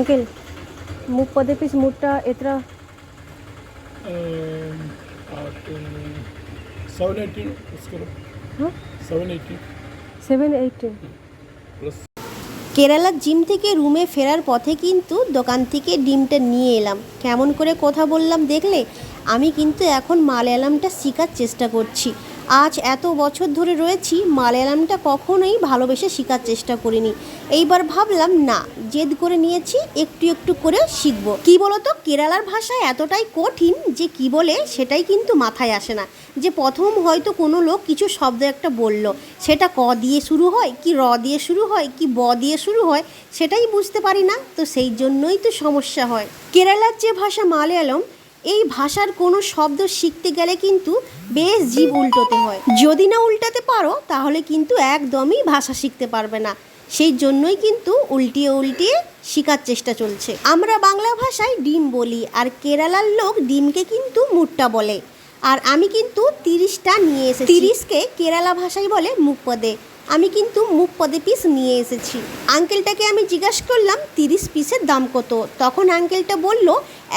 Uncle मूग पदे piece मुट्टा एतरा 780 उसको हाँ 780 780 प्लस। কেরালার জিম থেকে রুমে ফেরার পথে কিন্তু দোকান থেকে ডিমটা নিয়ে এলাম। কেমন করে কথা বললাম দেখলে? আমি কিন্তু এখন মালায়ালামটা শেখার চেষ্টা করছি। আজ এত বছর ধরে রয়েছি, মালায়ালামটা কখনোই ভালোবেসে শেখার চেষ্টা করিনি। এইবার ভাবলাম না, জেদ করে নিয়েছি, একটু একটু করে শিখব। কি বলতো, কেরালার ভাষা এতটাই কঠিন যে কি বলে সেটাই কিন্তু মাথায় আসে না। যে প্রথম হয়তো কোনো লোক কিছু শব্দ একটা বলল, সেটা ক দিয়ে শুরু হয় কি র দিয়ে শুরু হয় কি ব দিয়ে শুরু হয় সেটাই বুঝতে পারি না, তো সেই জন্যই তো সমস্যা হয়। কেরালার যে ভাষা মালায়ালম, এই ভাষার কোনো শব্দ শিখতে গেলে কিন্তু বেশ জিভ উল্টোতে হয়। যদি না উল্টাতে পারো তাহলে কিন্তু একদমই ভাষা শিখতে পারবে না। সেই জন্যই কিন্তু উল্টিয়ে উল্টিয়ে শেখার চেষ্টা চলছে। আমরা বাংলা ভাষায় ডিম বলি, আর কেরালার লোক ডিমকে কিন্তু মুট্টা বলে। আর আমি কিন্তু 30টা নিয়ে এসেছি। 30কে কেরালা ভাষায় বলে মুগ পদে। আমি কিন্তু মুগ পদে পিস নিয়ে এসেছি। আঙ্কেলটাকে আমি জিজ্ঞাসা করলাম 30 পিসের দাম কত। তখন আঙ্কেলটা বলল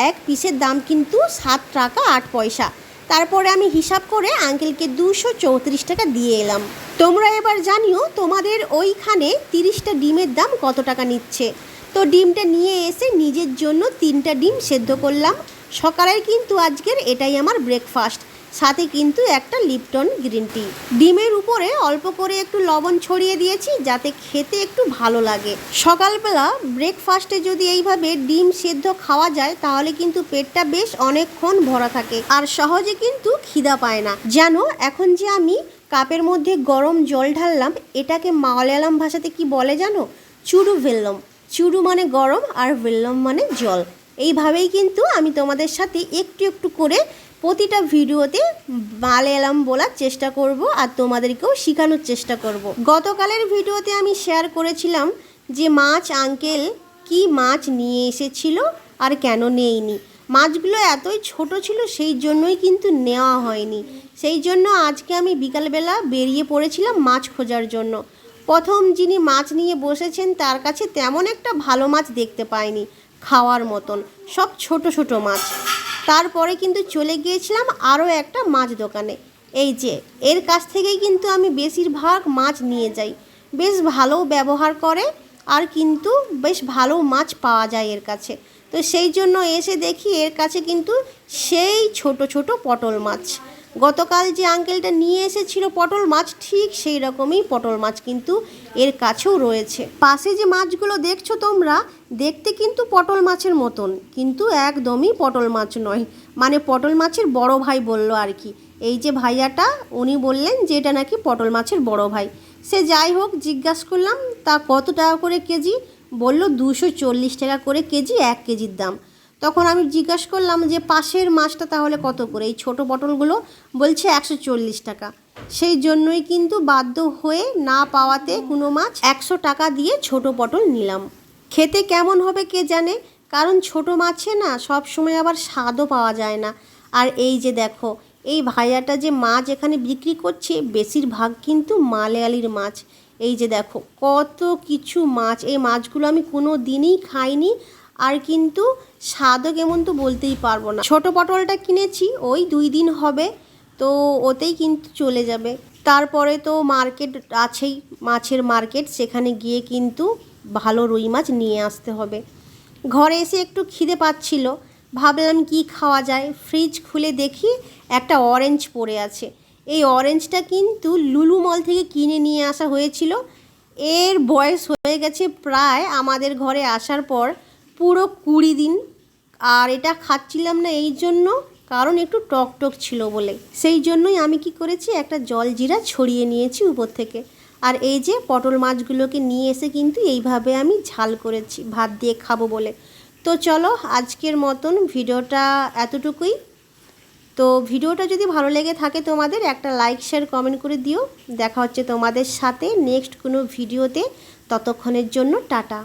এক পিসের দাম কিন্তু 7 টাকা 8 পয়সা। তারপরে আমি হিসাব করে আঙ্কেলকে 234 টাকা দিয়ে এলাম। তোমরা এবার জানিও তোমাদের ওইখানে 30টা ডিমের দাম কত টাকা নিচ্ছে। তো ডিমটা নিয়ে এসে নিজের জন্য 3টা ডিম সেদ্ধ করলাম। সকালের কিন্তু আজকের এটাই আমার ব্রেকফাস্ট, সাথে কিন্তু একটা লিপটন গ্রিন টি। ডিমের উপরে অল্প করে একটু লবণ ছড়িয়ে দিয়েছি যাতে খেতে একটু ভালো লাগে। সকালবেলা ব্রেকফাস্টে যদি এইভাবে ডিম সেদ্ধ খাওয়া যায় তাহলে কিন্তু পেটটা বেশ অনেকক্ষণ ভরা থাকে আর সহজে কিন্তু খিদা পায় না। জানো, এখন যে আমি কাপের মধ্যে গরম জল ঢাললাম, এটাকে মালায়ালাম ভাষাতে কি বলে জানো? চুরু ভেল্লম। চুরু মানে গরম আর ভেল্লম মানে জল। এইভাবেই কিন্তু আমি তোমাদের সাথে একটু একটু করে প্রতিটা ভিডিওতে মালায়ালাম বলার চেষ্টা করব আর তোমাদেরকেও শেখানোর চেষ্টা করব। গতকালের ভিডিওতে আমি শেয়ার করেছিলাম যে মাছ আঙ্কেল কি মাছ নিয়ে এসেছিল আর কেন নেয়নি। মাছগুলো এতই ছোট ছিল, সেই জন্যই কিন্তু নেওয়া হয়নি। সেই জন্য আজকে আমি বিকালবেলা বেরিয়ে পড়েছিলাম মাছ খোঁজার জন্য। প্রথম যিনি মাছ নিয়ে বসেছেন তার কাছে তেমন একটা ভালো মাছ দেখতে পাইনি খাওয়ার মতন, সব ছোট ছোট মাছ। তারপরে কিন্তু চলে গিয়েছিলাম আরও একটা মাছ দোকানে। এই যে এর কাছ থেকেই কিন্তু আমি বেশিরভাগ মাছ নিয়ে যাই। বেশ ভালো ব্যবহার করে আর কিন্তু বেশ ভালো মাছ পাওয়া যায় এর কাছে। তো সেই জন্য এসে দেখি এর কাছে কিন্তু সেই ছোট ছোট পটল মাছ। গতকাল যে আঙ্কেলটা নিয়ে এসেছিল পটল মাছ, ঠিক সেই রকমই পটল মাছ কিন্তু এর কাছেও রয়েছে। পাশে যে মাছগুলো দেখছো তোমরা, দেখতে কিন্তু পটল মাছের মতন, কিন্তু একদমই পটল মাছ নয়। মানে পটল মাছের বড় ভাই বলল আর কি। এই যে ভাইয়াটা, উনি বললেন যে এটা নাকি পটল মাছের বড় ভাই। সে যাই হোক, জিজ্ঞাসা করলাম তা কত টাকা করে কেজি। বলল 240 টাকা করে কেজি, 1 কেজির দাম। তখন আমি জিজ্ঞাসা করলাম যে পাশের মাছটা তাহলে কত করে? এই ছোটো পটলগুলো বলছে 140 টাকা। সেই জন্যই কিন্তু বাধ্য হয়ে না পাওয়াতে কোনো মাছ 100 টাকা দিয়ে ছোট পটল নিলাম। খেতে কেমন হবে কে জানে, কারণ ছোট মাছে না সব সময় আবার স্বাদও পাওয়া যায় না। আর এই যে দেখো, এই ভাইয়াটা যে মাছ এখানে বিক্রি করছে বেশিরভাগ কিন্তু মালয়ালির মাছ। এই যে দেখো কত কিছু মাছ। এই মাছগুলো আমি কোনো দিনই খাইনি, আর কিন্তু স্বাদও কেমন তো বলতেই পারবো না। ছোট পটলটা কিনেছি ওই 2 দিন হবে, তো ওতেই কিন্তু চলে যাবে। তারপরে তো মার্কেট আছেই, মাছের মার্কেট, সেখানে গিয়ে কিন্তু ভালো রুই মাছ নিয়ে আসতে হবে। ঘরে এসে একটু খিদে পাচ্ছিল, ভাবলাম কি খাওয়া যায়। ফ্রিজ খুলে দেখি একটা অরেঞ্জ পড়ে আছে। এই অরেঞ্জটা কিন্তু লুলু মল থেকে কিনে নিয়ে আসা হয়েছিল। এর বয়স হয়ে গেছে প্রায় আমাদের ঘরে আসার পর পুরো 20 দিন। আর এটা খাচ্ছিলাম না এই জন্য কারণ একটু টক টক ছিল বলে। সেই জন্যই আমি কি করেছি, একটা জলজিরা ছড়িয়ে নিয়েছি উপর থেকে। আর এই যে পটল মাছগুলোকে নিয়ে এসে কিন্তু এইভাবে আমি ঝাল করেছি ভাত দিয়ে খাবো বলে। তো চলো আজকের মতন ভিডিওটা এতটুকুই। তো ভিডিওটা যদি ভালো লেগে থাকে তোমাদের, একটা লাইক শেয়ার কমেন্ট করে দিও। দেখা হচ্ছে তোমাদের সাথে নেক্সট কোনো ভিডিওতে। ততক্ষণের জন্য টাটা।